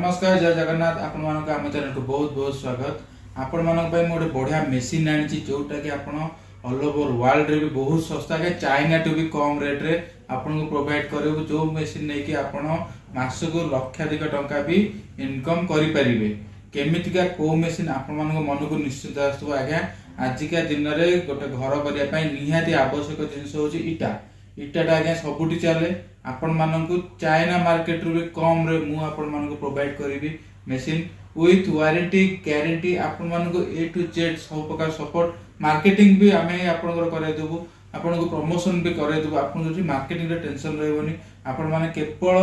नमस्कार जय जगन्नाथ आपण मानक आम चैनल को बहुत बहुत स्वागत। आपण मानक पई मोटे बढ़िया मेसीन आनी जोटा कि आपण ऑल ओवर वर्ल्ड रे भी बहुत सस्ता के चाइना टू भी कम रेट रे आपण को प्रोवाइड करबो। जो मेसीन नै कि आपण मास को लक्षाधिक टंका भी इनकम करि परिबे। केमितिका को मेसीन आपण मानक मन को निश्चित आस्तु आज्ञा आजिका दिन रे गोटे घर करिया पई निहाती आवश्यक जिंस होची इटा। इटाटा आज्ञा सबुठी चले आपण मानक चाइना मार्केट रू कम रे मु आपण मानक प्रोवाइड करिवि मेसीन विथ वारंटी गारंटी। आपण मानक ए टू जेड सब प्रकार सपोर्ट मार्केटिंग भी आमे आपण करे देबु, आपण को प्रमोशन भी करे देबु। आपण जो मार्केटिंग रे टेंशन रहबनी। आपण माने केवल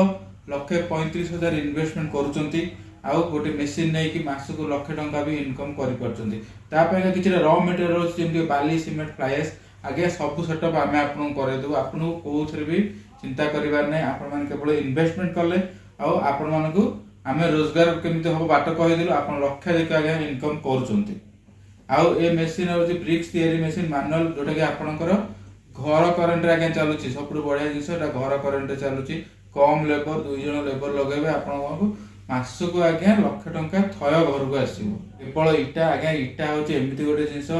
1,35,000 इन्वेस्टमेंट करूचंती आउ गोटे मेसीन नै कि मास को लाख टंका भी इनकम करि परचंती। ता पय किछ रॉ मटेरियल जेमि बाली सीमेंट फ्लाइस आगे सब सेटअप आमे आपन करे देबु। आपन को थरे भी चिंता करिवार नै। आपण मान केवल इन्वेस्टमेंट करले आउ आपण मान को आमे रोजगार केमिते हो बाट कहि देलु आपण लक्षाधिक आगे इनकम करूचंती। आउ ए मेसीन होची ब्रिक्स थियरी मेसीन मैनुअल जोटा कि आपनकर घर करंट रे आगे चलुची। सबटु बढ़िया जिंस एटा घर करंट रे चलुची। कम लेबर 2 जण लेबर लगेबे आपण को मास को आगे लाख टंका थय घर को आसीबो। केवल इटा आगे इटा होची एमिति गोटे जिंस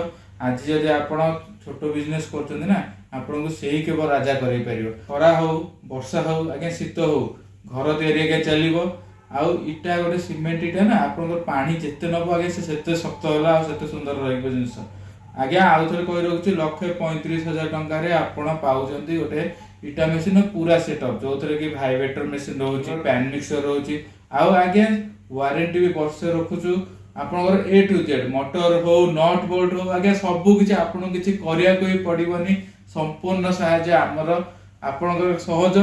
आज जदि आपण छोटो बिजनेस करछन ना आपण को सेही केवल राजा करै परिबो। खरा हो वर्षा हो आगे शीत हो घर तैयारी आगे चलिबो। आउ इटा गोटे सीमेंट इटा ना आपण को पानी जेते नबो आगे से सेते शक्त होला आ सेते सुंदर रहइबो जिंस। आगे आउ थरे कहि रहउछि 1,35,000 टंका रे आपण पाउचंती गोटे इटा मेसिन पूरा सेटअप जो थरे कि वाइब्रेटर मेसिन रहउछि, पैन मिक्सर रहउछि। आउ आगे वारंटी भी वर्षे रखुछु। आपनकर ए टू जेड मोटर हो नट बोल्ट हो आगे सब किछि आपन किछि करिया कोई पड़िबनी। संपूर्ण सहायता हमर आपनकर सहयोग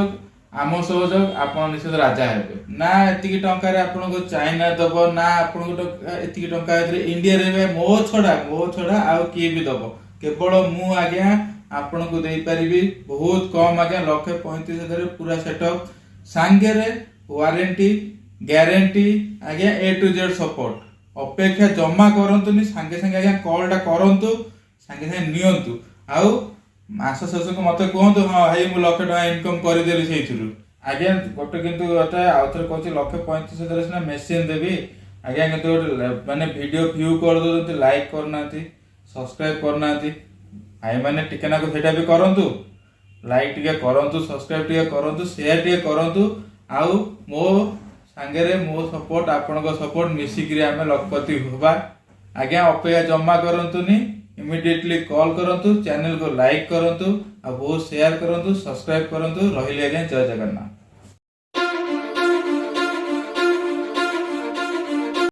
आम सहयोग आपन निश्चित राजा हेबे ना। एतिकी टंका रे आपन को चाइना दबो ना आपन को एतिकी टंका रे इंडिया रे मो छडा आउ की भी दबो। केवल मु आज्ञा आपन को देई परिबी बहुत कम आज्ञा 1,35,000 पूरा सेटअप संगे रे वारंटी गारंटी आज्ञा ए टू जेड सपोर्ट। अपेक्षा जमा करंतुनी संगे संगे आज्ञा कॉलटा करंतु संगे संगे नियंतु। आउ मास शेष को मते कहंतु हां हे मु लाख टका इनकम करि देली सेइथुरु आज्ञा गोटे। किंतु अते आउथरे कहछि 1,35,000 सिना मेसिन देबी आज्ञा। किंतु माने वीडियो व्यू कर दो लाइक करनाती सब्सक्राइब करनाती भाई माने टिके ना को सेटा भी करंतु। लाइक टिके करंतु सब्सक्राइब टिके करंतु शेयर टिके करंतु। आउ मो सांगे रे मो सपोर्ट आपण को सपोर्ट मिसिक रे आमे लखपति होबा आज्ञा। अपेक्षा जमा करंतुनी इमीडिएटली कॉल करंतु, चैनल को लाइक करंतु आ बहुत शेयर करंतु, सब्सक्राइब करंतु। रहिले आज्ञा जय जगन्नाथ।